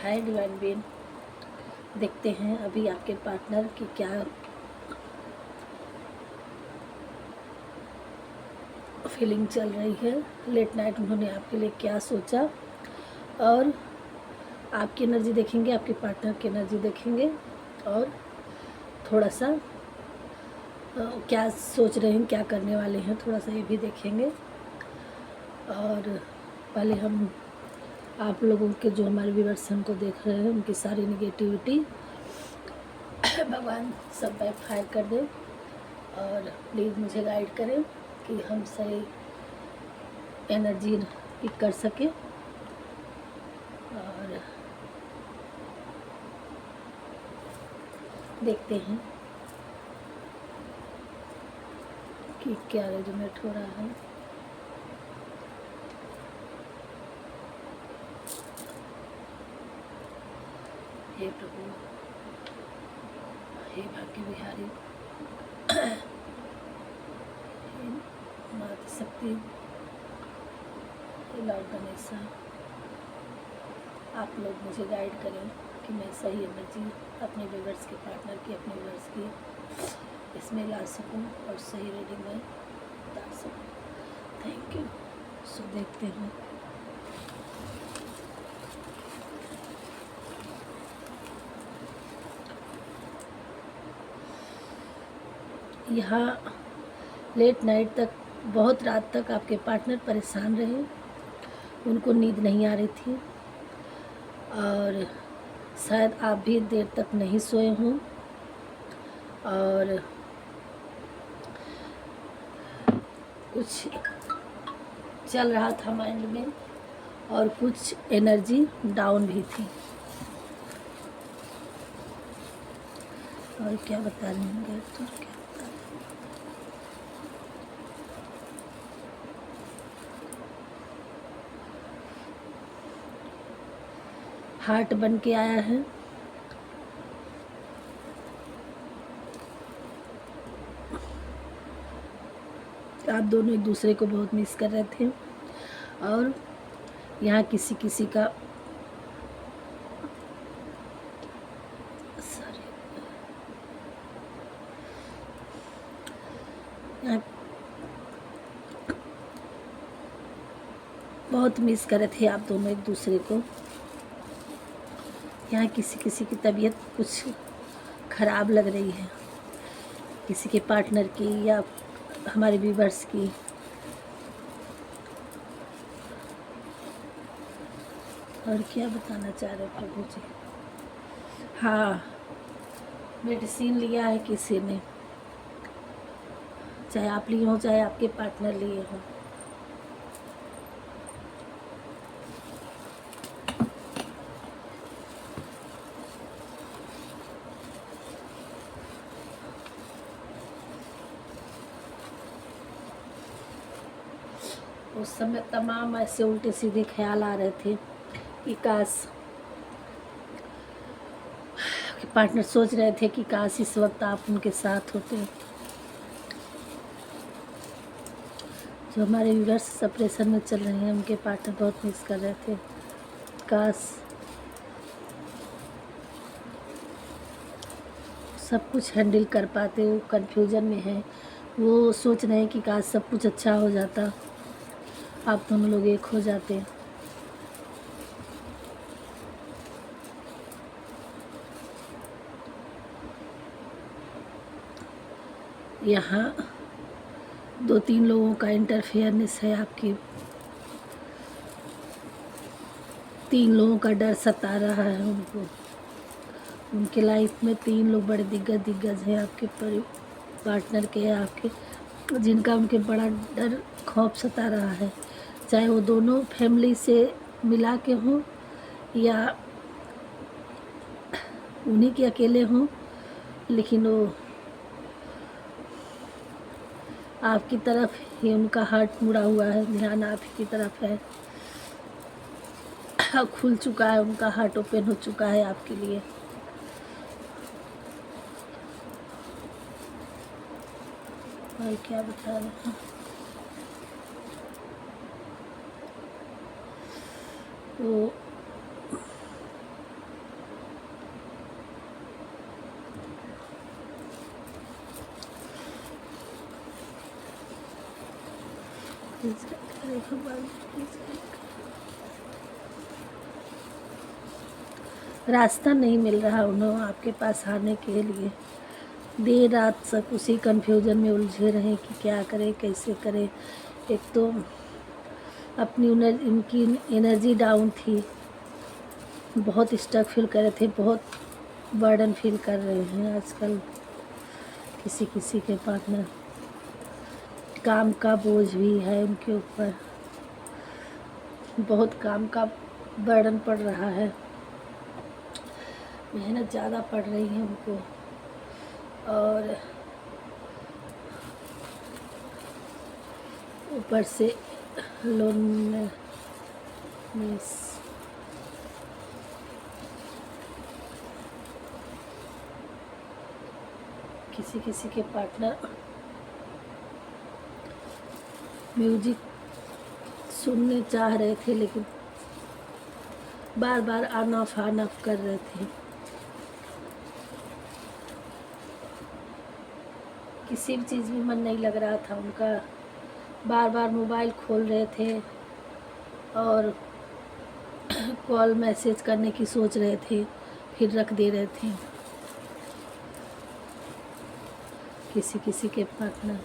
Hi divine been, देखते हैं अभी आपके पार्टनर की क्या फीलिंग चल रही है। लेट नाइट उन्होंने आपके लिए क्या सोचा और आपकी एनर्जी देखेंगे, आपके पार्टनर की एनर्जी देखेंगे और थोड़ा सा क्या सोच रहे हैं, क्या करने वाले हैं, थोड़ा सा ये भी देखेंगे। और पहले हम आप लोगों के जो हमारे व्यूअर्स हमको देख रहे हैं उनकी सारी निगेटिविटी भगवान सब बैकफायर कर दे और प्लीज़ मुझे गाइड करें कि हम सही एनर्जी पिक कर सके। और देखते हैं कि क्या रेजोनेट हो रहा है। हे प्रभु, हे भाग्य बिहारी, हे माता शक्ति, हे लॉर्ड गणेशा, आप लोग मुझे गाइड करें कि मैं सही एनर्जी अपने व्यूअर्स के पार्टनर की, अपने व्यूअर्स की इसमें ला सकूं और सही रीडिंग में बता सकूं। Thank you. सो देखते हैं। यहाँ लेट नाइट तक, बहुत रात तक आपके पार्टनर परेशान रहे, उनको नींद नहीं आ रही थी और शायद आप भी देर तक नहीं सोए हों और कुछ चल रहा था माइंड में और कुछ एनर्जी डाउन भी थी। और क्या बता रहे हैं तो क्या बता रहे हैं? हार्ट बन के आया है। आप दोनों एक दूसरे को बहुत मिस कर रहे थे और यहाँ किसी किसी का यहाँ बहुत मिस कर रहे थे आप दोनों एक दूसरे को। यहाँ किसी किसी की तबीयत कुछ ख़राब लग रही है, किसी के पार्टनर की या हमारे व्यूअर्स की। और क्या बताना चाह रहे प्रभु जी? हाँ, मेडिसिन लिया है किसी ने, चाहे आप लिए हो चाहे आपके पार्टनर लिए हो। उस समय तमाम ऐसे उल्टे सीधे ख्याल आ रहे थे कि काश, पार्टनर सोच रहे थे कि काश इस वक्त आप उनके साथ होते। जो हमारे व्यूअर्स सेपरेशन में चल रहे हैं उनके पार्टनर बहुत मिस कर रहे थे। काश सब कुछ हैंडल कर पाते, वो कंफ्यूजन में है, वो सोच रहे हैं कि काश सब कुछ अच्छा हो जाता, आप दोनों लोग एक हो जाते। यहाँ 2-3 लोगों का इंटरफेयरनेस है आपकी, 3 लोगों का डर सता रहा है उनको। उनके लाइफ में 3 लोग बड़े दिग्गज हैं आपके पार्टनर के, आपके, जिनका उनके बड़ा डर खौफ सता रहा है, चाहे वो दोनों फैमिली से मिला के हों या उन्हीं के अकेले हों, लेकिन वो आपकी तरफ ही उनका हार्ट मुड़ा हुआ है, ध्यान आप ही की तरफ है। खुल चुका है, उनका हार्ट ओपन हो चुका है आपके लिए। और क्या बता रहे हैं? वो भगवान। रास्ता नहीं मिल रहा उन्हें आपके पास आने के लिए। देर रात तक उसी कन्फ्यूजन में उलझे रहे कि क्या करें, कैसे करें। एक तो अपनी इनकी एनर्जी डाउन थी, बहुत स्टक फील कर रहे थे, बहुत बर्डन फील कर रहे हैं आजकल। किसी किसी के पार्टनर काम का बोझ भी है उनके ऊपर, बहुत काम का बर्डन पड़ रहा है, मेहनत ज़्यादा पड़ रही है उनको। और ऊपर से लोननेस, किसी किसी के पार्टनर म्यूजिक सुनने चाह रहे थे लेकिन बार बार ऑन ऑफ कर रहे थे। किसी भी चीज़ में मन नहीं लग रहा था उनका, बार बार मोबाइल खोल रहे थे और कॉल मैसेज करने की सोच रहे थे, फिर रख दे रहे थे। किसी किसी के पार्टनर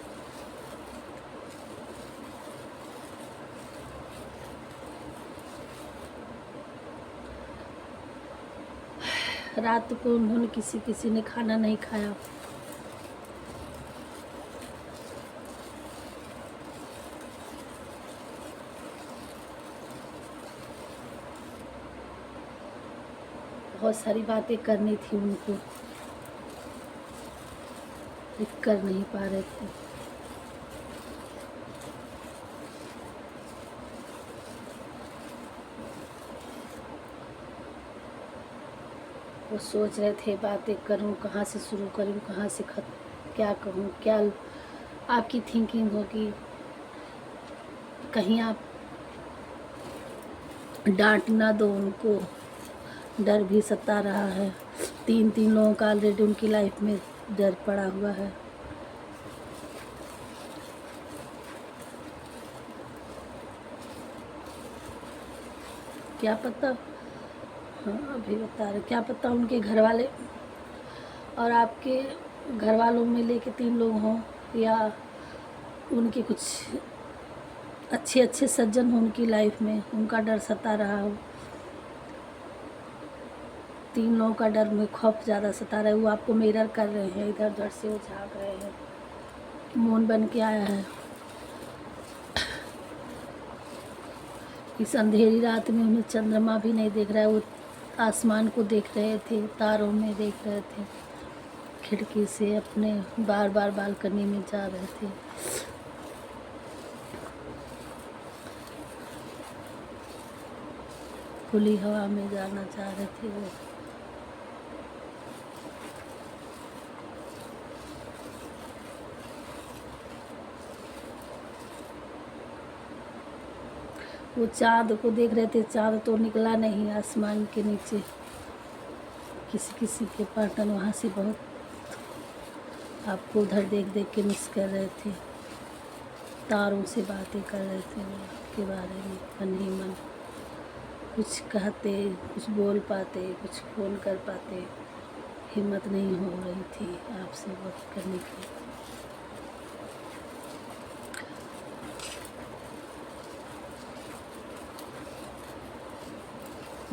रात को उन्होंने किसी ने खाना नहीं खाया। बहुत सारी बातें करनी थी उनको, लेकिन कर नहीं पा रहे थे। वो सोच रहे थे बातें करूं, कहाँ से शुरू करूं, कहाँ से क्या कहूं, क्या आपकी थिंकिंग होगी। कहीं आप डांट ना दो उनको, डर भी सता रहा है। तीन लोगों का ऑलरेडी उनकी लाइफ में डर पड़ा हुआ है। क्या पता, हाँ अभी बता रहे, क्या पता उनके घर वाले और आपके घर वालों में लेके 3 लोग हों, या उनके कुछ अच्छे सज्जन हों उनकी लाइफ में, उनका डर सता रहा हो। 3 लोगों का डर में खौफ ज़्यादा सता रहा है। वो आपको मिरर कर रहे हैं, इधर उधर से वो झाँक रहे हैं, मौन बन के आया है। इस अंधेरी रात में उन्हें चंद्रमा भी नहीं देख रहा है, वो आसमान को देख रहे थे, तारों में देख रहे थे, खिड़की से अपने बार बालकनी में जा रहे थे। खुली हवा में जाना चाह रहे थे वो चाँद को देख रहे थे। चाँद तो निकला नहीं आसमान के नीचे। किसी के पार्टनर वहाँ से बहुत आपको उधर देख के मिस कर रहे थे, तारों से बातें कर रहे थे वो आपके बारे में मन ही मन। कुछ कहते, कुछ बोल पाते, कुछ फ़ोन कर पाते, हिम्मत नहीं हो रही थी आपसे बात करने की।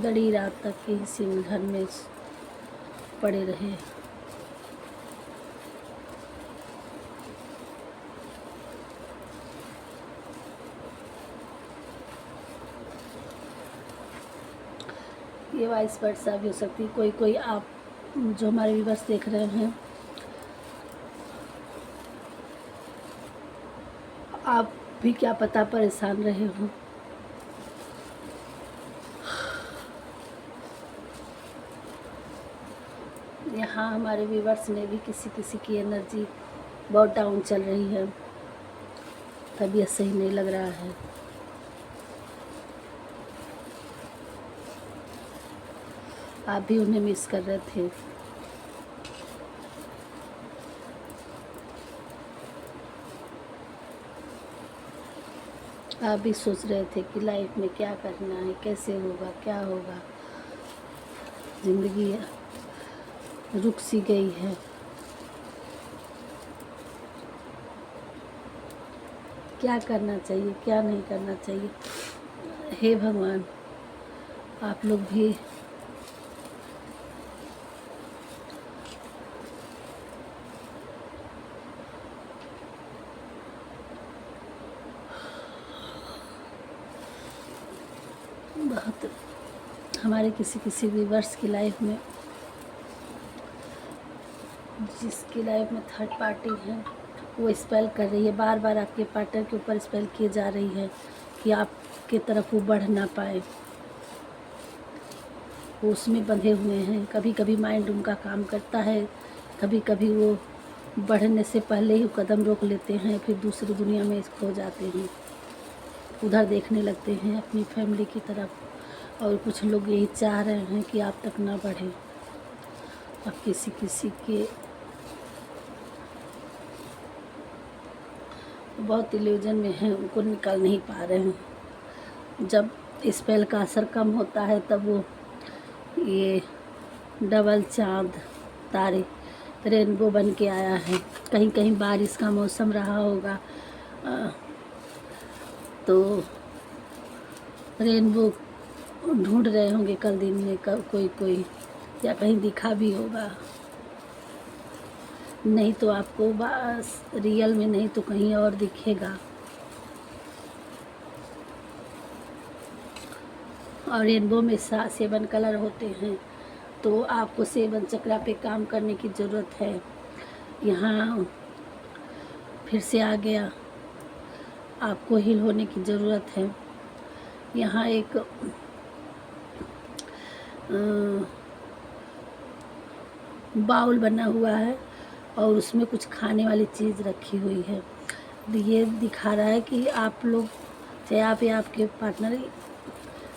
बड़ी रात तक इसी उलझन में पड़े रहे। ये वाइस वर्सा भी हो सकती है। कोई आप जो हमारे व्यूअर्स देख रहे हैं, आप भी क्या पता परेशान रहे हो। यहाँ हमारे व्यूअर्स में भी किसी की एनर्जी बहुत डाउन चल रही है, तबीयत सही नहीं लग रहा है। आप भी उन्हें मिस कर रहे थे। आप भी सोच रहे थे कि लाइफ में क्या करना है, कैसे होगा, क्या होगा, ज़िंदगी रुक सी गई है। क्या करना चाहिए, क्या नहीं करना चाहिए। हे भगवान, आप लोग भी बहुत, हमारे किसी किसी व्यूअर्स की लाइफ में, जिसकी लाइफ में थर्ड पार्टी है, वो स्पेल कर रही है, बार बार आपके पार्टनर के ऊपर स्पेल किए जा रही है कि आपके तरफ वो बढ़ ना पाए, वो उसमें बंधे हुए हैं। कभी कभी माइंड उनका काम करता है, कभी कभी वो बढ़ने से पहले ही कदम रोक लेते हैं, फिर दूसरी दुनिया में खो जाते हैं, उधर देखने लगते हैं अपनी फैमिली की तरफ। और कुछ लोग यही चाह रहे हैं कि आप तक ना बढ़े। अब किसी किसी के बहुत इल्यूजन में हैं, उनको निकल नहीं पा रहे हैं। जब स्पेल का असर कम होता है तब वो ये डबल चाँद तारे रेनबो बन के आया है। कहीं कहीं बारिश का मौसम रहा होगा तो रेनबो ढूंढ रहे होंगे कल दिन में कोई कोई, या कहीं दिखा भी होगा। नहीं तो आपको बस रियल में नहीं तो कहीं और दिखेगा। और रेनबो में 7 कलर होते हैं, तो आपको 7 चक्रा पे काम करने की ज़रूरत है। यहाँ फिर से आ गया, आपको हील होने की ज़रूरत है। यहाँ एक बाउल बना हुआ है और उसमें कुछ खाने वाली चीज़ रखी हुई है। ये दिखा रहा है कि आप लोग, चाहे आप या आपके पार्टनर,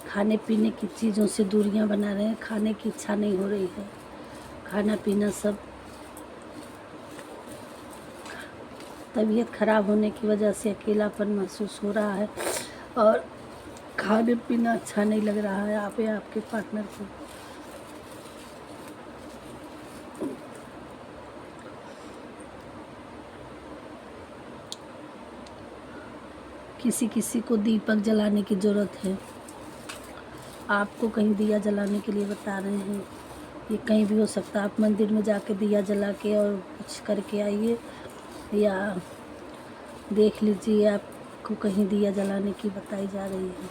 खाने पीने की चीज़ों से दूरियां बना रहे हैं। खाने की इच्छा नहीं हो रही है, खाना पीना सब तबीयत ख़राब होने की वजह से अकेलापन महसूस हो रहा है और खाने पीना अच्छा नहीं लग रहा है आप या आपके पार्टनर को। किसी किसी को दीपक जलाने की ज़रूरत है। आपको कहीं दिया जलाने के लिए बता रहे हैं, ये कहीं भी हो सकता है। आप मंदिर में जाके दिया जला के और कुछ करके आइए, या देख लीजिए आपको कहीं दिया जलाने की बताई जा रही है।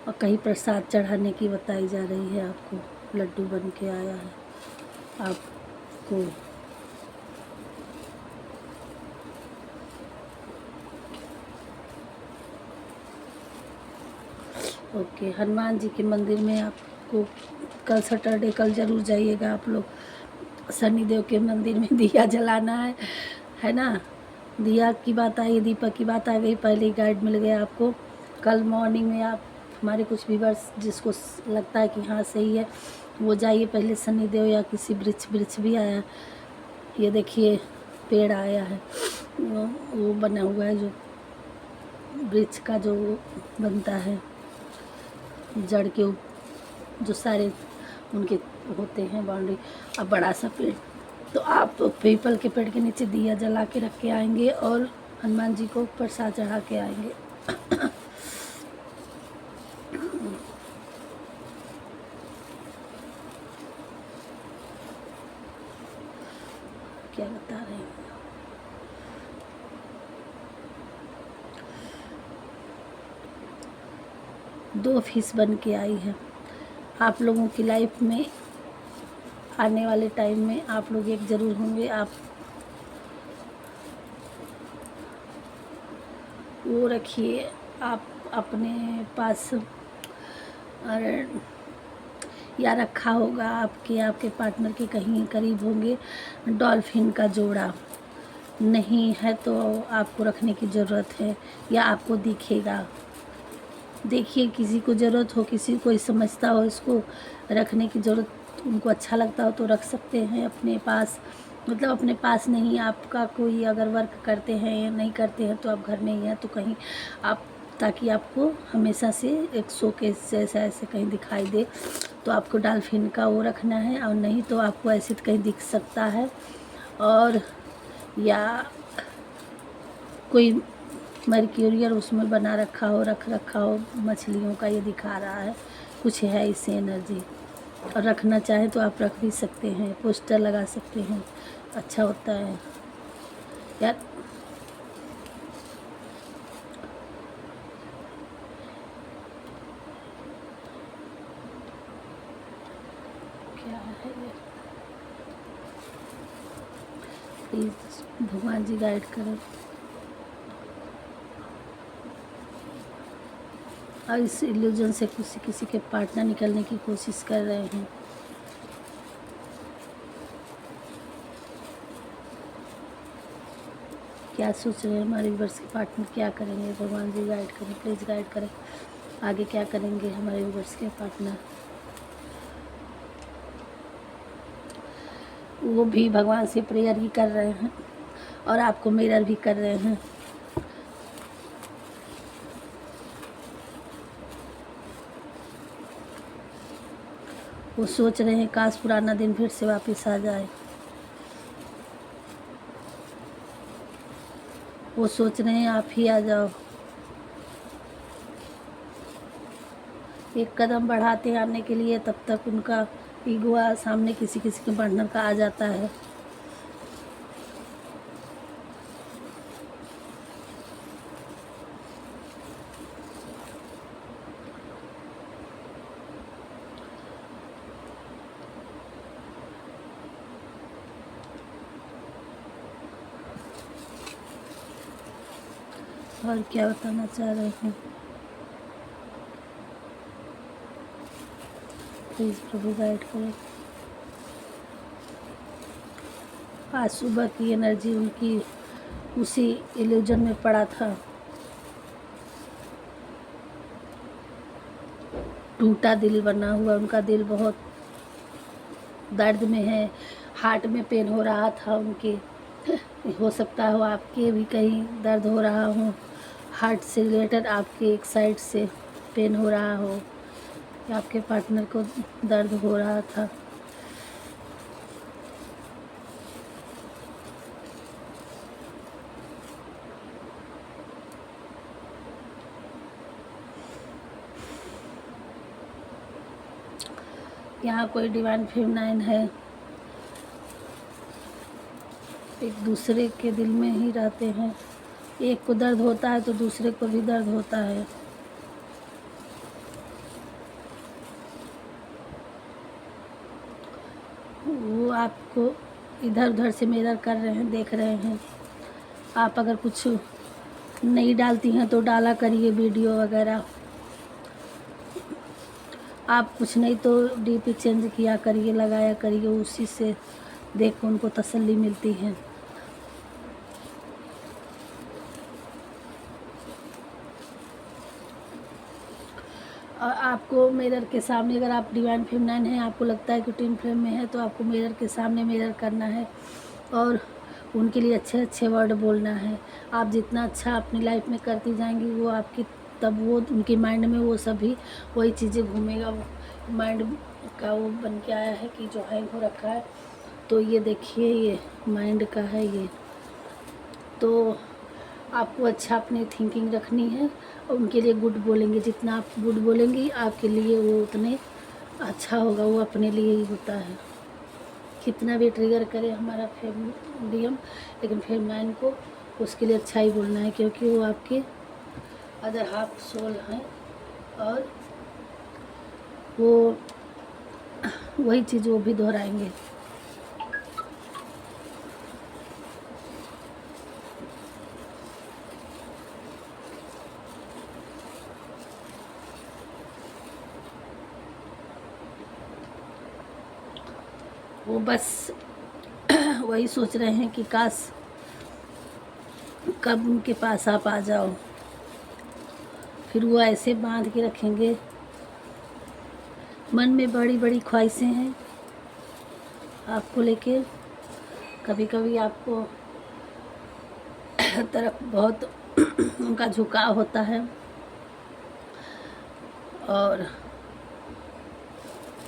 और कहीं प्रसाद चढ़ाने की बताई जा रही है आपको, लड्डू बन के आया है आपको। ओके, हनुमान जी के मंदिर में आपको कल सैटरडे, कल ज़रूर जाइएगा आप लोग। शनिदेव के मंदिर में दिया जलाना है ना। दिया की बात आई, दीपक की बात आ गई, पहले ही गाइड मिल गया आपको। कल मॉर्निंग में आप, हमारे कुछ व्यूअर्स जिसको लगता है कि हाँ सही है, वो जाइए पहले शनिदेव या किसी वृक्ष भी आया, ये देखिए पेड़ आया है, वो बना हुआ है जो वृक्ष का जो बनता है, जड़ के जो सारे उनके होते हैं बाउंड्री। अब बड़ा सा पेड़, तो आप पीपल के पेड़ के नीचे दिया जला के रख के आएंगे और हनुमान जी को प्रसाद चढ़ा के आएंगे। क्या बता रहे हैं, दो फिश बन के आई है। आप लोगों की लाइफ में आने वाले टाइम में आप लोग एक ज़रूर होंगे। आप वो रखिए आप अपने पास, और या रखा होगा आपके पार्टनर के कहीं करीब होंगे डॉल्फिन का जोड़ा। नहीं है तो आपको रखने की ज़रूरत है, या आपको दिखेगा। देखिए, किसी को ज़रूरत हो, किसी कोई समझता हो इसको रखने की ज़रूरत, उनको अच्छा लगता हो तो रख सकते हैं अपने पास। मतलब अपने पास नहीं, आपका कोई अगर वर्क करते हैं या नहीं करते हैं तो आप घर में ही हैं तो कहीं आप, ताकि आपको हमेशा से एक शोकेस जैसा ऐसे कहीं दिखाई दे, तो आपको डॉल्फिन का वो रखना है, और नहीं तो आपको ऐसे कहीं दिख सकता है। और या कोई मर्क्यूरियल उसमें बना रखा हो, रख रखा हो मछलियों का, ये दिखा रहा है कुछ है इससे एनर्जी। और रखना चाहें तो आप रख भी सकते हैं, पोस्टर लगा सकते हैं, अच्छा होता है यार। क्या है ये, प्लीज़ भगवान जी गाइड करें। और इस इल्यूजन से किसी किसी के पार्टनर निकलने की कोशिश कर रहे हैं। क्या सोच रहे हैं हमारे व्यूवर्स के पार्टनर, क्या करेंगे, भगवान जी गाइड करें, प्लीज़ गाइड करें, आगे क्या करेंगे हमारे व्यूवर्स के पार्टनर। वो भी भगवान से प्रेयर ही कर रहे हैं और आपको मिरर भी कर रहे हैं। वो सोच रहे हैं काश पुराना दिन फिर से वापस आ जाए। वो सोच रहे हैं आप ही आ जाओ। एक कदम बढ़ाते हैं आने के लिए, तब तक उनका ईगो सामने किसी किसी के पार्टनर का आ जाता है। और क्या बताना चाह रहे हैं, प्लीज़ प्रभु गाइड करें। आज सुबह की एनर्जी उनकी उसी इल्यूजन में पड़ा था, टूटा दिल बना हुआ, उनका दिल बहुत दर्द में है, हार्ट में पेन हो रहा था उनके। हो सकता हो आपके भी कहीं दर्द हो रहा हो, हार्ट से रिलेटेड आपके एक साइड से पेन हो रहा हो, या आपके पार्टनर को दर्द हो रहा था। यहाँ कोई डिवाइन फेमिनाइन है, एक दूसरे के दिल में ही रहते हैं। एक को दर्द होता है तो दूसरे को भी दर्द होता है। वो आपको इधर उधर से मिरर कर रहे हैं, देख रहे हैं। आप अगर कुछ नहीं डालती हैं तो डाला करिए वीडियो वगैरह, आप कुछ नहीं तो डीपी चेंज किया करिए, लगाया करिए, उसी से देख कर उनको तसल्ली मिलती है। और आपको मिरर के सामने, अगर आप डिवाइन फेमिनाइन हैं, आपको लगता है कि ट्विन फ्लेम में है, तो आपको मिरर के सामने मिरर करना है और उनके लिए अच्छे अच्छे वर्ड बोलना है। आप जितना अच्छा अपनी लाइफ में करती जाएंगी, वो आपकी, तब वो उनके माइंड में वो सभी वही चीज़ें घूमेगा। वो माइंड का वो बन के आया है कि जो हैंग हो रखा है। तो ये देखिए, ये माइंड का है ये। तो आपको अच्छा अपनी थिंकिंग रखनी है और उनके लिए गुड बोलेंगे। जितना आप गुड बोलेंगी आपके लिए वो उतने अच्छा होगा, वो अपने लिए ही होता है। कितना भी ट्रिगर करे हमारा फेमिनियम, लेकिन फेमिनाइन को उसके लिए अच्छा ही बोलना है, क्योंकि वो आपके अदर हाफ सोल हैं और वो वही चीज़ वो भी दोहराएंगे। वो बस वही सोच रहे हैं कि काश कब उनके पास आप आ जाओ। फिर वो ऐसे बांध के रखेंगे, मन में बड़ी बड़ी ख्वाहिशें हैं आपको लेके, कभी कभी आपको तरफ बहुत उनका झुकाव होता है और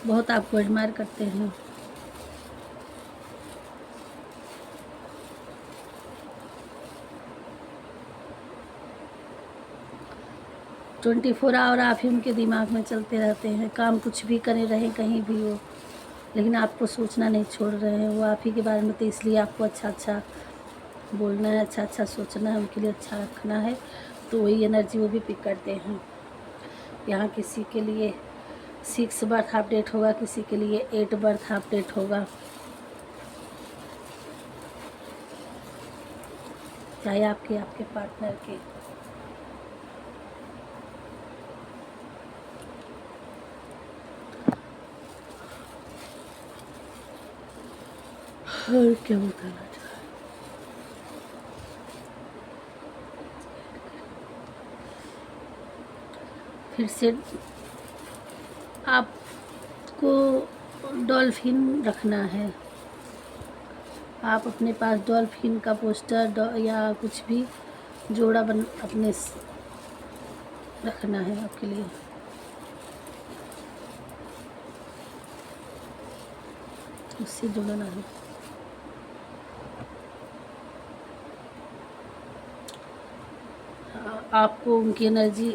बहुत आपको एडमायर करते हैं। ट्वेंटी 24 आवर आप ही उनके दिमाग में चलते रहते हैं। काम कुछ भी करे रहें कहीं भी हो, लेकिन आपको सोचना नहीं छोड़ रहे हैं। वो आप ही के बारे में, तो इसलिए आपको अच्छा अच्छा बोलना है, अच्छा अच्छा सोचना है, उनके लिए अच्छा रखना है, तो वही एनर्जी वो भी पिक करते हैं। यहाँ किसी के लिए 6 बर्थ अपडेट होगा, किसी के लिए 8 बर्थ अपडेट होगा, चाहे आपके पार्टनर के। और क्या बताना चाह, फिर से आपको डॉल्फिन रखना है। आप अपने पास डॉल्फिन का पोस्टर या कुछ भी जोड़ा अपने रखना है आपके लिए। उससे जुड़ना है। आपको उनकी एनर्जी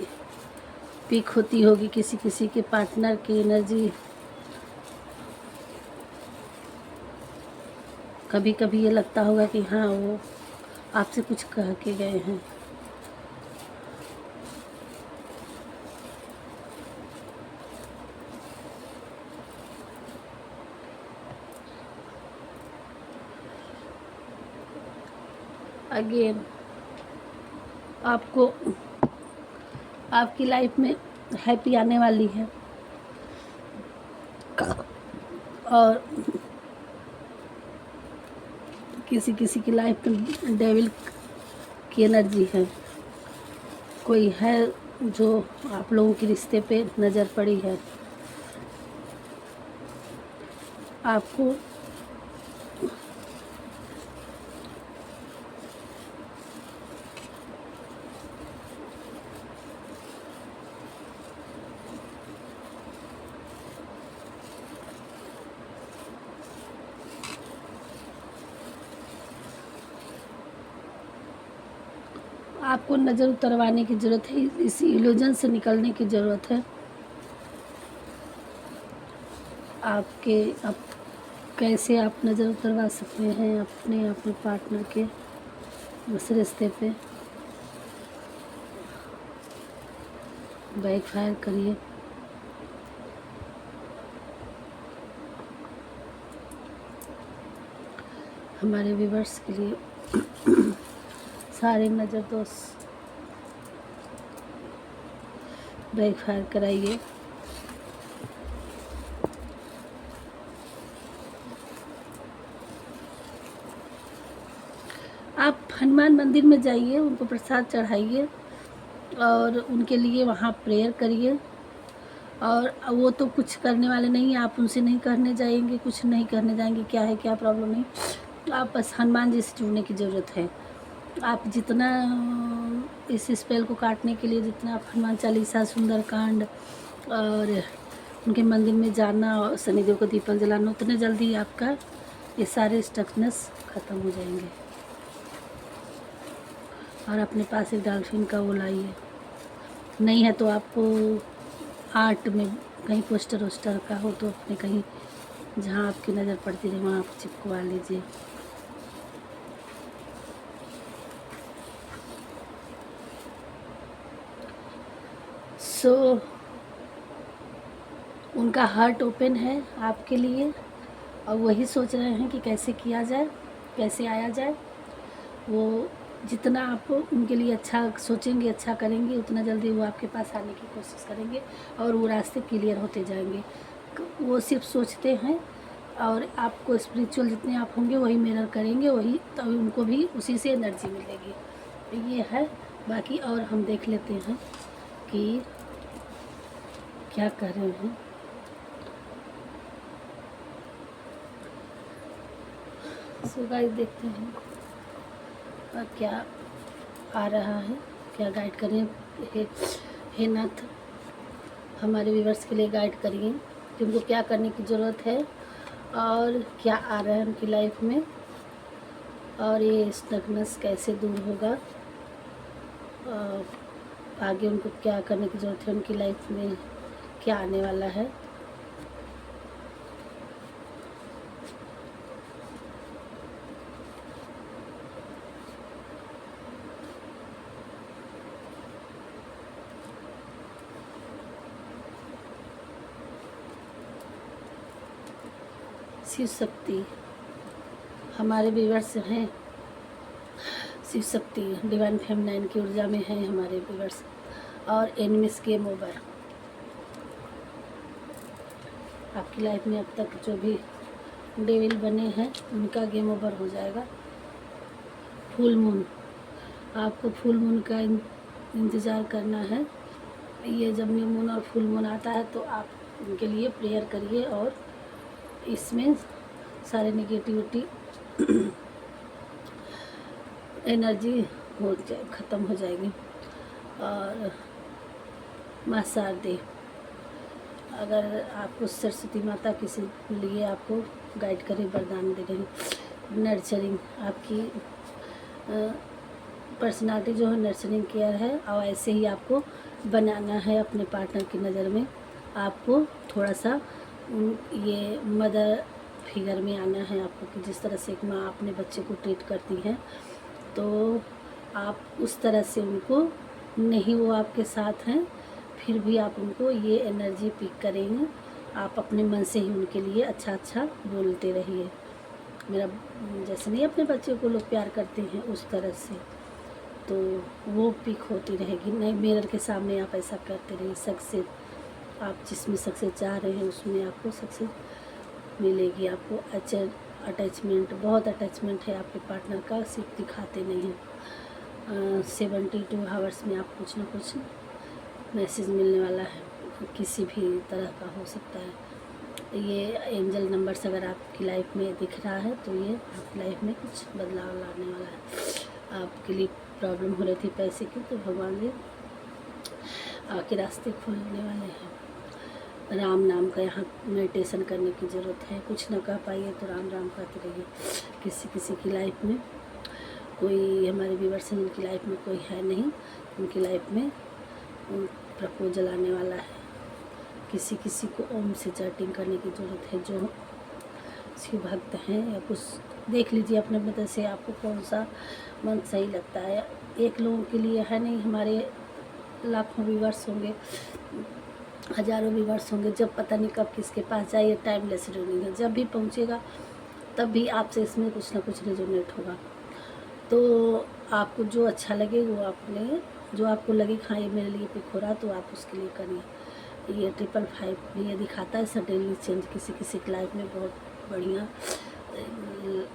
पिक होती होगी, किसी किसी के पार्टनर की एनर्जी। कभी कभी ये लगता होगा कि हाँ वो आपसे कुछ कह के गए हैं। अगेन आपको आपकी लाइफ में हैप्पी आने वाली है और किसी किसी की लाइफ में डेविल की एनर्जी है। कोई है जो आप लोगों के रिश्ते पे नज़र पड़ी है। आपको आपको नज़र उतरवाने की ज़रूरत है, इस इल्यूजन से निकलने की ज़रूरत है। आप कैसे आप नज़र उतरवा सकते हैं अपने पार्टनर के उस रिश्ते पे। बैक फायर करिए। हमारे व्यूवर्स के लिए सारे नज़र दोस्त बैक फायर कराइए। आप हनुमान मंदिर में जाइए, उनको प्रसाद चढ़ाइए और उनके लिए वहाँ प्रेयर करिए। और वो तो कुछ करने वाले नहीं, आप उनसे नहीं करने जाएंगे, कुछ नहीं करने जाएंगे, क्या है क्या प्रॉब्लम नहीं। तो आप बस हनुमान जी से जुड़ने की ज़रूरत है। आप जितना इस स्पेल को काटने के लिए जितना आप हनुमान चालीसा, सुंदरकांड और उनके मंदिर में जाना और शनिदेव को दीपक जलाना, उतने जल्दी आपका ये सारे स्टकनेस ख़त्म हो जाएंगे। और अपने पास एक डॉल्फिन का वो लाइए। नहीं है तो आपको आर्ट में कहीं पोस्टर वोस्टर का हो तो अपने कहीं जहाँ आपकी नज़र पड़ती रहे वहाँ आप चिपकवा लीजिए। सो उनका हार्ट ओपन है आपके लिए और वही सोच रहे हैं कि कैसे किया जाए, कैसे आया जाए। वो जितना आप उनके लिए अच्छा सोचेंगे, अच्छा करेंगे, उतना जल्दी वो आपके पास आने की कोशिश करेंगे और वो रास्ते क्लियर होते जाएंगे। वो सिर्फ सोचते हैं और आपको स्पिरिचुअल जितने आप होंगे वही मिरर करेंगे, वही तभी उनको भी उसी से एनर्जी मिलेगी। तो ये है। बाकी और हम देख लेते हैं कि क्या कर रहे हैं। सो गाइस देखते हैं क्या आ रहा है, क्या गाइड करें। हे नाथ, हमारे व्यूवर्स के लिए गाइड करिए कि उनको क्या करने की ज़रूरत है और क्या आ रहा है उनकी लाइफ में, और ये स्टकनेस कैसे दूर होगा, और आगे उनको क्या करने की ज़रूरत है, उनकी लाइफ में क्या आने वाला है। शिव शक्ति, हमारे व्यूवर्स हैं शिव शक्ति डिवाइन फेमिनाइन की ऊर्जा में हैं हमारे व्यूवर्स। और एनिमीज गेम ओवर, आपकी लाइफ में अब तक जो भी डेविल बने हैं उनका गेम ओवर हो जाएगा। फुल मून, आपको फुल मून का इंतज़ार करना है। ये जब न्यू मून और फुल मून आता है तो आप उनके लिए प्रेयर करिए और इसमें सारे नेगेटिविटी एनर्जी ख़त्म हो जाएगी। और माँ शारदे, अगर आपको सरस्वती माता किसी लिए आपको गाइड करें, वरदान दे रही, नर्चरिंग, आपकी पर्सनालिटी जो है नर्चरिंग केयर है, और ऐसे ही आपको बनाना है अपने पार्टनर की नज़र में। आपको थोड़ा सा ये मदर फिगर में आना है आपको, कि जिस तरह से एक माँ अपने बच्चे को ट्रीट करती है तो आप उस तरह से उनको नहीं, वो आपके साथ हैं फिर भी आप उनको ये एनर्जी पिक करेंगे। आप अपने मन से ही उनके लिए अच्छा अच्छा बोलते रहिए। मेरा जैसे नहीं अपने बच्चे को लोग प्यार करते हैं उस तरह से, तो वो पिक होती रहेगी। नहीं, मिरर के सामने आप ऐसा करते रहिए। सक्सेस, आप जिसमें सक्सेस चाह रहे हैं उसमें आपको सक्सेस मिलेगी। आपको अटैचमेंट, बहुत अटैचमेंट है आपके पार्टनर का, सिर्फ दिखाते नहीं हैं। 72 आवर्स में आप कुछ ना कुछ मैसेज मिलने वाला है, किसी भी तरह का हो सकता है। ये एंजल नंबर्स अगर आपकी लाइफ में दिख रहा है तो ये आपकी लाइफ में कुछ बदलाव लाने वाला है। आपके लिए प्रॉब्लम हो रही थी पैसे की, तो भगवान जी आपके रास्ते खोलने वाले हैं। राम नाम का यहाँ मेडिटेशन करने की ज़रूरत है। कुछ न कर पाइए तो राम राम कहते रहिए। किसी किसी की लाइफ में कोई, हमारे व्यूअर्स हैं जिनकी लाइफ में कोई है नहीं, उनकी लाइफ में प्रपोजल आने वाला है। किसी किसी को ओम से चैटिंग करने की ज़रूरत है, जो शिव भक्त हैं, या कुछ देख लीजिए अपने मदद से आपको कौन सा मन सही लगता है। एक लोगों के लिए है नहीं, हमारे लाखों व्यूअर्स होंगे, हज़ारों व्यूअर्स होंगे। जब पता नहीं कब किसके पास जाइए, टाइमलेस रीडिंग है, जब भी पहुंचेगा तब भी आपसे इसमें कुछ ना कुछ रेजोनेट होगा। तो आपको जो अच्छा लगे वो आपने, जो आपको लगे हाँ ये मेरे लिए पिक हो रहा, तो आप उसके लिए करिए। ये 555 भी ये दिखाता है सडनली चेंज। किसी किसी की लाइफ में बहुत बढ़िया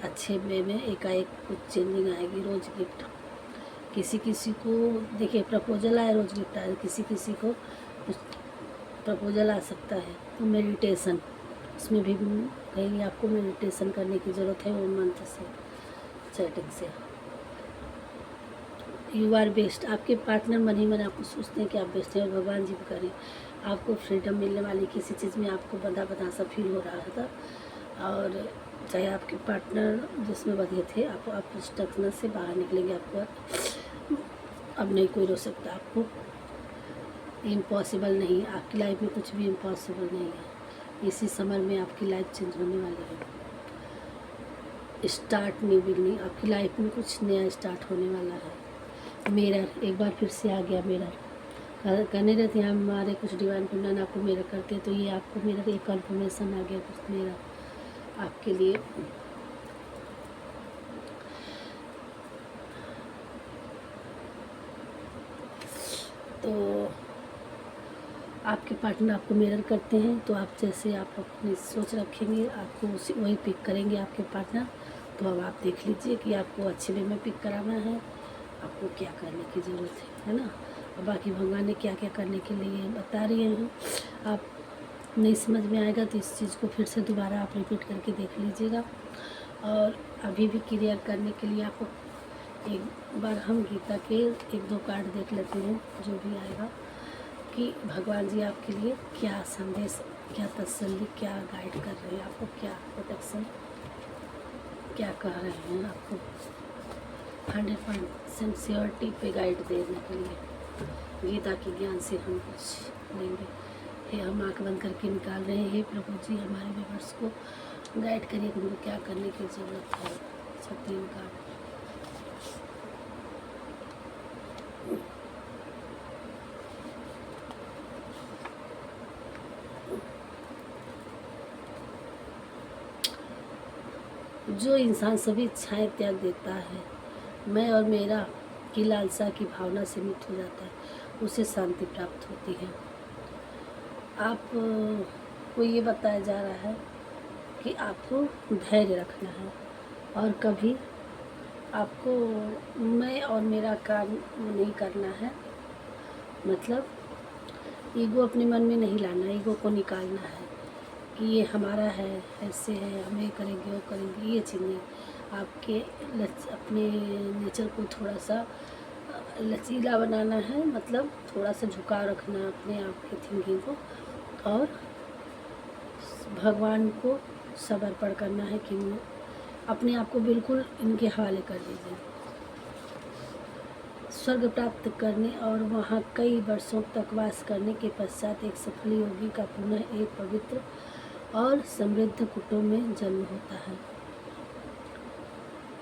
अच्छे वे में एकाएक कुछ चेंजिंग आएगी। रोज़ गिफ्ट, किसी किसी को देखिए प्रपोजल आए, रोज़ गिफ्ट आए, किसी किसी को प्रपोजल आ सकता है। तो मेडिटेशन, उसमें भी कहीं आपको मेडिटेशन करने की ज़रूरत है, वो मंत्र से, चैटिंग से। यू आर बेस्ट, आपके पार्टनर मन ही मन आपको सोचते हैं कि आप बेस्ट हैं, और भगवान जी भी करें। आपको फ्रीडम मिलने वाली, किसी चीज़ में आपको बंधा बंधा सा फील हो रहा था, और चाहे आपके पार्टनर जिसमें बंधे थे, आप स्टकनेस से बाहर निकलेंगे। आपको अब नहीं कोई रोक सकता आपको। इम्पॉसिबल नहीं, आपकी लाइफ में कुछ भी इम्पॉसिबल नहीं है। इसी समर में आपकी लाइफ चेंज होने वाली है। स्टार्ट न्यू बिगनिंग, आपकी लाइफ में कुछ नया स्टार्ट होने वाला है। मिरर, एक बार फिर से आ गया मिरर। कहने रहते हैं हमारे कुछ डिवाइन कुंडन आपको मिरर करते हैं, तो ये आपको मिरर एक कन्फर्मेशन आ गया कुछ मिरर आपके लिए। तो आपके पार्टनर आपको मिरर करते हैं, तो आप जैसे आप अपनी सोच रखेंगे आपको उसी वही पिक करेंगे आपके पार्टनर। तो अब आप देख लीजिए कि आपको अच्छे वे में पिक कराना है, आपको क्या करने की ज़रूरत है ना। और बाकी भगवान ने क्या क्या करने के लिए बता रहे हैं। आप नहीं समझ में आएगा तो इस चीज़ को फिर से दोबारा आप रिपीट करके देख लीजिएगा। और अभी भी क्लियर करने के लिए आपको एक बार हम गीता के 1-2 कार्ड देख लेते हैं, जो भी आएगा, कि भगवान जी आपके लिए क्या संदेश, क्या तसल्ली, क्या गाइड कर रहे हैं आपको, क्या प्रोटेक्शन, क्या कह रहे हैं आपको 100% श्योरिटी पे गाइड देने के लिए। गीता के ज्ञान से हम कुछ लेंगे। हे हम आँख बंद करके निकाल रहे हैं। हे प्रभु जी, हमारे व्यूअर्स को गाइड करिए कि उनको क्या करने की ज़रूरत है। छत्तीन का जो इंसान सभी इच्छाएं त्याग देता है, मैं और मेरा की लालसा की भावना से मुक्त हो जाता है, उसे शांति प्राप्त होती है। आप को ये बताया जा रहा है कि आपको धैर्य रखना है और कभी आपको मैं और मेरा काम नहीं करना है, मतलब ईगो अपने मन में नहीं लाना, ईगो को निकालना है कि ये हमारा है, ऐसे है, हम ये करेंगे, वो करेंगे, ये चीज़ नहीं। आपके अपने नेचर को थोड़ा सा लचीला बनाना है, मतलब थोड़ा सा झुकाव रखना अपने आप के थिंकिंग को, और भगवान को समर्पण करना है कि अपने आप को बिल्कुल इनके हवाले कर दीजिए। स्वर्ग प्राप्त करने और वहाँ कई वर्षों तक वास करने के पश्चात एक सफल योगी का पुनः एक पवित्र और समृद्ध कुटुंब में जन्म होता है।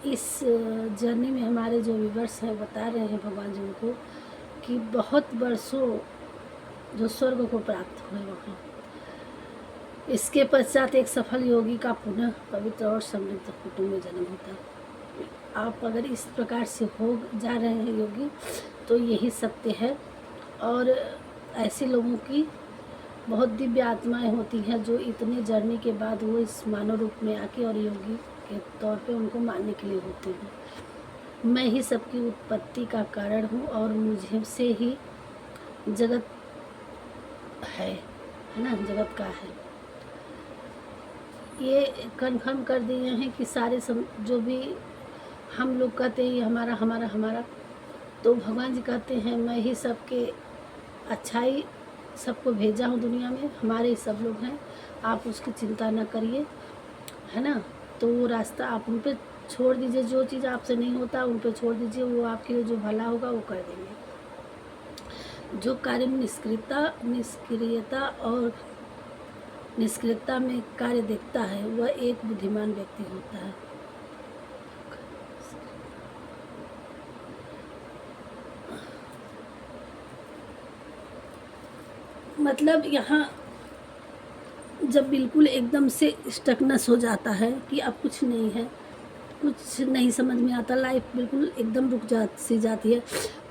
इस जर्नी में हमारे जो व्यूअर्स हैं बता रहे हैं भगवान जी उनको कि बहुत वर्षों जो स्वर्ग को प्राप्त हुए वहाँ, इसके पश्चात एक सफल योगी का पुनः पवित्र और समृद्ध कुटुंब में जन्म होता है। आप अगर इस प्रकार से हो जा रहे हैं योगी, तो यही सत्य है। और ऐसे लोगों की बहुत दिव्य आत्माएं होती हैं जो इतने जर्नी के बाद वो इस मानव रूप में आके और योगी के तौर पे उनको मानने के लिए होते हैं। मैं ही सबकी उत्पत्ति का कारण हूँ और मुझे से ही जगत है ना, जगत का है। ये कन्फर्म कर दिए हैं कि सारे जो भी हम लोग कहते हैं ये हमारा हमारा हमारा, तो भगवान जी कहते हैं मैं ही सबके अच्छाई सबको भेजा हूँ दुनिया में, हमारे ही सब लोग हैं, आप उसकी चिंता ना करिए, है ना। तो वो रास्ता आप उन पर छोड़ दीजिए, जो चीज़ आपसे नहीं होता उन पर छोड़ दीजिए, वो आपके लिए जो भला होगा वो कर देंगे। जो कार्य में निष्क्रियता और निष्क्रियता में कार्य देखता है वह एक बुद्धिमान व्यक्ति होता है। मतलब यहाँ जब बिल्कुल एकदम से स्टकनेस हो जाता है कि अब कुछ नहीं है, कुछ नहीं समझ में आता, लाइफ बिल्कुल एकदम रुक जाती है,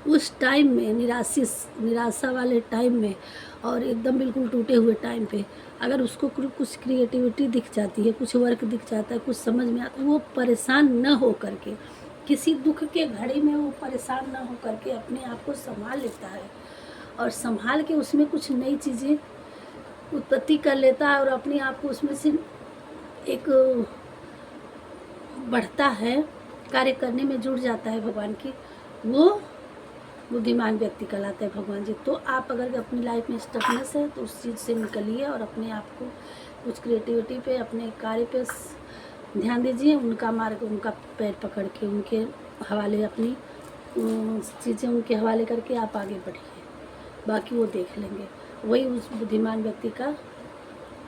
उस टाइम में निराशा वाले टाइम में और एकदम बिल्कुल टूटे हुए टाइम पे अगर उसको कुछ क्रिएटिविटी दिख जाती है, कुछ वर्क दिख जाता है, कुछ समझ में आता, वो परेशान न हो करके, किसी दुख के घड़ी में वो परेशान न हो करके अपने आप को संभाल लेता है और संभाल के उसमें कुछ नई चीज़ें उत्पत्ति कर लेता है और अपने आप को उसमें से एक बढ़ता है, कार्य करने में जुड़ जाता है भगवान की, वो बुद्धिमान व्यक्ति कहलाता है भगवान जी। तो आप अगर अपनी लाइफ में स्टकनेस है तो उस चीज़ से निकलिए और अपने आप को कुछ क्रिएटिविटी पे, अपने कार्य पे ध्यान दीजिए, उनका मार्ग, उनका पैर पकड़ के, उनके हवाले अपनी चीज़ें उनके हवाले करके आप आगे बढ़िए, बाकी वो देख लेंगे। वही उस बुद्धिमान व्यक्ति का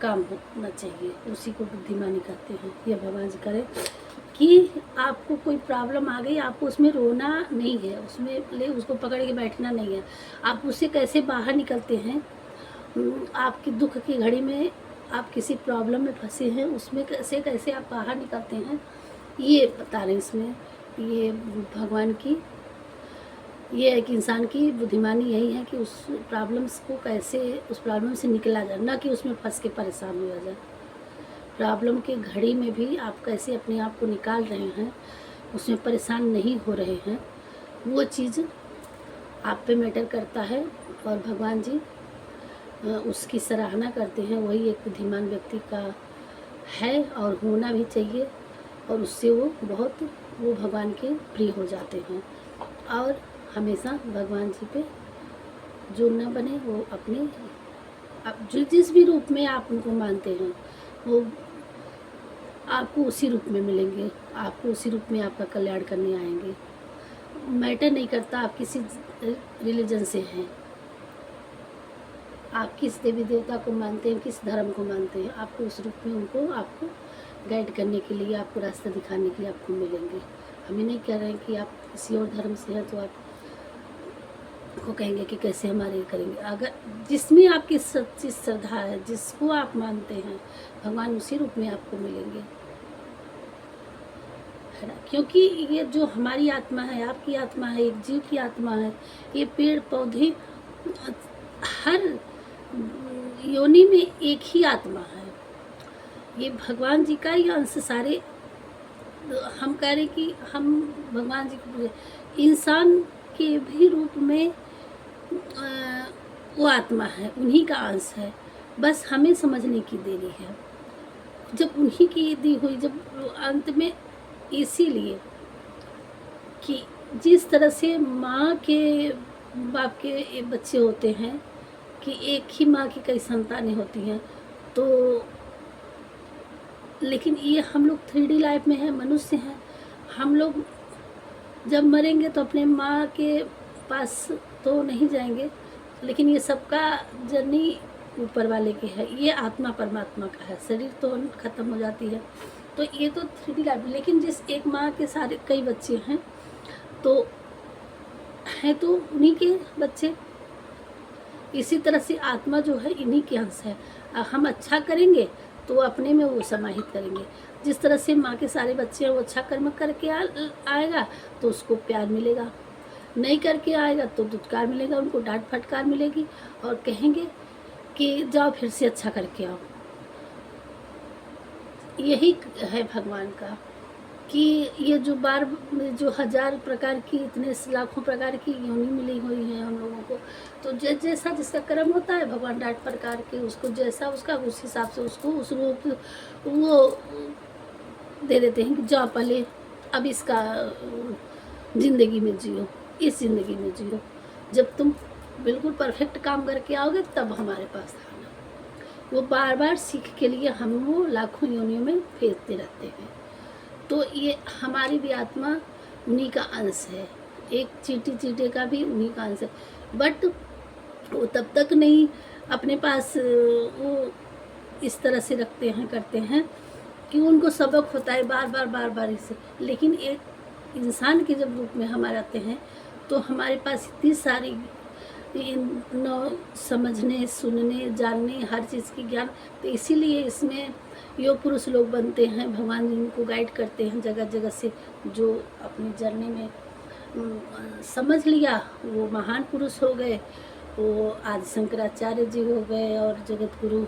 काम होना चाहिए, उसी को बुद्धिमानी कहते हैं। ये भगवान जी करे कि आपको कोई प्रॉब्लम आ गई, आपको उसमें रोना नहीं है, उसमें उसको पकड़ के बैठना नहीं है, आप उससे कैसे बाहर निकलते हैं। आपकी दुख की घड़ी में आप किसी प्रॉब्लम में फंसे हैं, उसमें कैसे आप बाहर निकलते हैं, ये बता रहे हैं इसमें। ये भगवान की ये एक इंसान की बुद्धिमानी यही है कि उस प्रॉब्लम्स को कैसे, उस प्रॉब्लम से निकला जाए, ना कि उसमें फंस के परेशान हुआ जाए। प्रॉब्लम के घड़ी में भी आप कैसे अपने आप को निकाल रहे हैं, उसमें परेशान नहीं हो रहे हैं, वो चीज़ आप पे मैटर करता है और भगवान जी उसकी सराहना करते हैं। वही एक बुद्धिमान व्यक्ति का है और होना भी चाहिए। और उससे वो भगवान के प्रिय हो जाते हैं। और हमेशा भगवान जी पे जो न बने वो अपने अब जिस भी रूप में आप उनको मानते हैं वो आपको उसी रूप में मिलेंगे, आपको उसी रूप में आपका कल्याण करने आएंगे। मैटर नहीं करता आप किसी रिलीजन से हैं, आप किस देवी देवता को मानते हैं, किस धर्म को मानते हैं, आपको उस रूप में उनको आपको गाइड करने के लिए, आपको रास्ता दिखाने के लिए आपको मिलेंगे। हम ये नहीं कह रहे हैं कि आप किसी और धर्म से हैं तो आप को कहेंगे कि कैसे हमारे करेंगे। अगर जिसमें आपकी सच्ची श्रद्धा है, जिसको आप मानते हैं, भगवान उसी रूप में आपको मिलेंगे, है ना। क्योंकि ये जो हमारी आत्मा है, आपकी आत्मा है, एक जीव की आत्मा है, ये पेड़ पौधे हर योनि में एक ही आत्मा है। ये भगवान जी का ही अंश सारे। हम कह रहे कि हम भगवान जी को इंसान के भी रूप में वो आत्मा है, उन्हीं का अंश है, बस हमें समझने की देरी है। जब उन्हीं की दी हुई, जब अंत में, इसीलिए कि जिस तरह से माँ के बाप के बच्चे होते हैं कि एक ही माँ की कई संतानें होती हैं, तो लेकिन ये हम लोग 3D लाइफ में हैं, मनुष्य हैं। हम लोग जब मरेंगे तो अपने माँ के पास तो नहीं जाएंगे, लेकिन ये सबका जर्नी ऊपर वाले की है। ये आत्मा परमात्मा का है, शरीर तो ख़त्म हो जाती है, तो ये तो 3D लाइफ। लेकिन जिस एक माँ के सारे कई बच्चे हैं तो हैं तो उन्हीं के बच्चे। इसी तरह से आत्मा जो है इन्हीं के अंश है। हम अच्छा करेंगे तो अपने में वो समाहित करेंगे। जिस तरह से माँ के सारे बच्चे हैं वो अच्छा कर्म करके आएगा तो उसको प्यार मिलेगा, नहीं करके आएगा तो दुत्कार मिलेगा, उनको डांट फटकार मिलेगी और कहेंगे कि जाओ फिर से अच्छा करके आओ। यही है भगवान का कि ये जो 1000 प्रकार की, इतने लाखों प्रकार की योनि मिली हुई है हम लोगों को, तो जैसा जिसका कर्म होता है भगवान डांट प्रकार के उसको जैसा उसका उस हिसाब से उसको उस रूप वो दे देते हैं कि जाओ पहले अब इसका ज़िंदगी में जियो, इस ज़िंदगी में जियो। जब तुम बिल्कुल परफेक्ट काम करके आओगे तब हमारे पास आना। वो बार बार सीख के लिए हम वो लाखों योनियों में भेजते रहते हैं। तो ये हमारी भी आत्मा उन्हीं का अंश है, एक चींटी का भी उन्हीं का अंश है। बट वो तब तक नहीं अपने पास वो इस तरह से रखते हैं, करते हैं कि उनको सबक होता है बार बार इसे। लेकिन एक इंसान के जब रूप में हम आते हैं तो हमारे पास इतनी सारी समझने, सुनने, जानने, हर चीज़ की ज्ञान। तो इसीलिए इसमें योग पुरुष लोग बनते हैं, भगवान जी उनको गाइड करते हैं जगह जगह से। जो अपनी जर्नी में समझ लिया वो महान पुरुष हो गए, वो आदि शंकराचार्य जी हो गए और जगत गुरु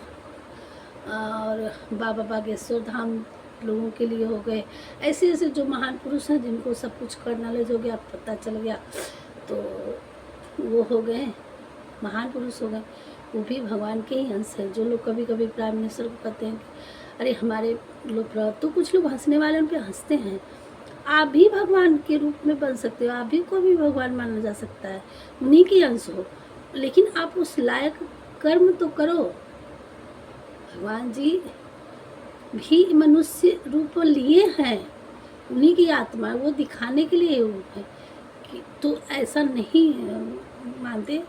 और बाबा बागेश्वर धाम लोगों के लिए हो गए। ऐसे ऐसे जो महान पुरुष हैं जिनको सब कुछ का नॉलेज हो गया, पता चल गया, तो वो हो गए महान पुरुष हो गए। वो भी भगवान के ही अंश है। जो लोग कभी कभी प्राइम मिनिस्टर को कहते हैं कि अरे हमारे लोग, तो कुछ लोग हंसने वाले उन पर हंसते हैं। आप भी भगवान के रूप में बन सकते हो, आप भी को भी भगवान माना जा सकता है, उन्हीं की अंश हो, लेकिन आप उस लायक कर्म तो करो। भगवान जी भी मनुष्य रूप लिए हैं, उन्हीं की आत्मा, वो दिखाने के लिए रूप है कि तो ऐसा नहीं मानते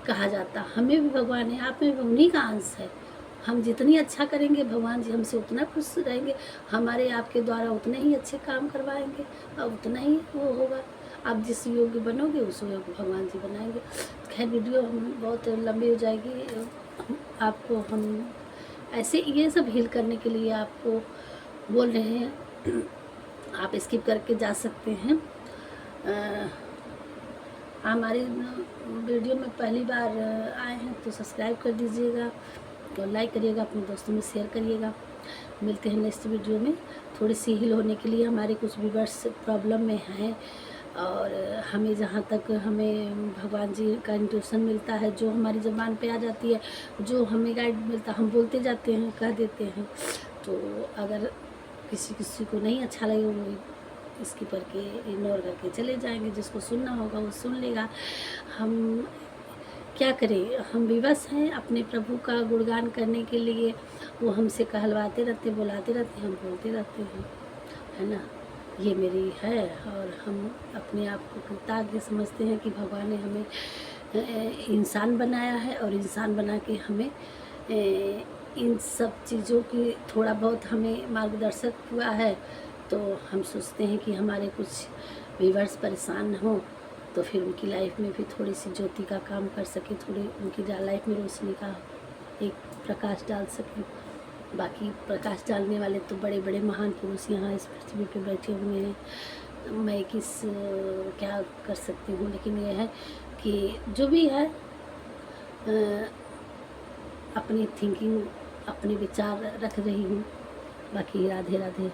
कहा जाता। हमें भी भगवान है, आप में भी उन्हीं का अंश है। हम जितनी अच्छा करेंगे भगवान जी हमसे उतना खुश रहेंगे, हमारे आपके द्वारा उतने ही अच्छे काम करवाएंगे और उतना ही वो होगा। आप जिस योग्य बनोगे उस योग्य भगवान जी बनाएंगे। खैर वीडियो हम बहुत लंबी हो जाएगी, आपको हम ऐसे ये सब हील करने के लिए आपको बोल रहे हैं। आप स्किप करके जा सकते हैं। हमारी वीडियो में पहली बार आए हैं तो सब्सक्राइब कर दीजिएगा और लाइक करिएगा, अपने दोस्तों में शेयर करिएगा। मिलते हैं नेक्स्ट वीडियो में। थोड़ी सी हील होने के लिए हमारे कुछ व्यूअर्स प्रॉब्लम में हैं और हमें जहाँ तक हमें भगवान जी का इंट्यूशन मिलता है, जो हमारी ज़बान पे आ जाती है, जो हमें गाइड मिलता है, हम बोलते जाते हैं, कह देते हैं। तो अगर किसी किसी को नहीं अच्छा लगे वो इसकी पर के इग्नोर करके चले जाएंगे। जिसको सुनना होगा वो सुन लेगा। हम क्या करें, हम विवश हैं अपने प्रभु का गुणगान करने के लिए। वो हमसे कहलवाते रहते, बुलाते रहते, हम बोलते रहते हैं, है ना। ये मेरी है। और हम अपने आप को कृतज्ञ समझते हैं कि भगवान ने हमें इंसान बनाया है और इंसान बना के हमें इन सब चीज़ों की थोड़ा बहुत हमें मार्गदर्शक हुआ है। तो हम सोचते हैं कि हमारे कुछ व्यूअर्स परेशान हों तो फिर उनकी लाइफ में भी थोड़ी सी ज्योति का काम कर सके, थोड़ी उनकी लाइफ में रोशनी का एक प्रकाश डाल सकें। बाकी प्रकाश डालने वाले तो बड़े बड़े महान पुरुष यहाँ इस पृथ्वी पे बैठे हुए हैं। मैं क्या कर सकती हूँ, लेकिन यह है कि जो भी है अपनी थिंकिंग, अपने विचार रख रही हूँ। बाकी राधे राधे।